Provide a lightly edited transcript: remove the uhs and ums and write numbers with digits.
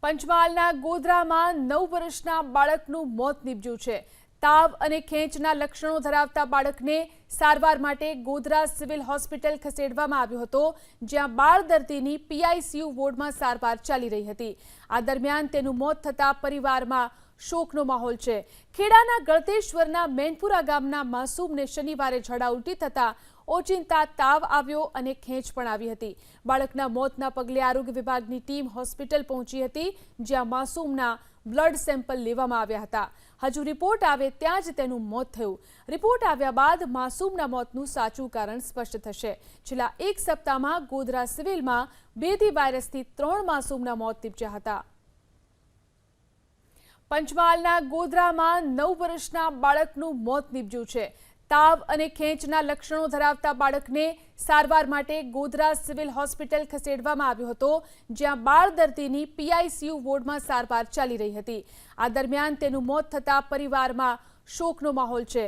પંચમહાલના ગોધરામાં 9 વર્ષના બાળકનું મોત નીપજ્યું છે। તાવ અને ખેંચના લક્ષણો ધરાવતા બાળકને સારવાર માટે ગોધરા સિવિલ હોસ્પિટલ ખસેડવામાં આવ્યો હતો, જ્યાં બાળ દર્દીની પીઆઈસીયુ વોર્ડમાં સારવાર ચાલી રહી હતી। આ દરમિયાન તેનું મોત થતાં પરિવારમાં શોકનો માહોલ છે। ખેડાના ગળતેશ્વરના મેનપુરા ગામના માસૂમને શનિવારે ઝાડા ઉલટી થતાં ઓચિંતા તાવ આવ્યો અને ખેંચ પણ આવી હતી। બાળકના મોતના પગલે આરોગ્ય વિભાગની ટીમ હોસ્પિટલ પહોંચી હતી, જ્યાં માસૂમના બ્લડ સેમ્પલ લેવામાં આવ્યા હતા। હજુ રિપોર્ટ આવે ત્યાં જ તેનું મોત થયું। રિપોર્ટ આવ્યા બાદ માસૂમના મોતનું સાચું કારણ સ્પષ્ટ થશે। છેલ્લા એક સપ્તાહમાં ગોધરા સિવિલમાં બેધી વાયરસથી 3 માસૂમના મોત નીપજ્યા હતા। પંચમહાલના ગોધરામાં 9 વર્ષના બાળકનું મોત નીપજ્યું છે। તાવ અને ખેંચના લક્ષણો ધરાવતા બાળકને સારવાર માટે ગોધરા સિવિલ હોસ્પિટલ ખસેડવામાં આવ્યો હતો, જ્યાં બાળ દર્દીની પીઆઈસીયુ વોર્ડમાં સારવાર ચાલી રહી હતી। આ દરમિયાન તેનું મોત થતાં પરિવારમાં શોકનો માહોલ છે।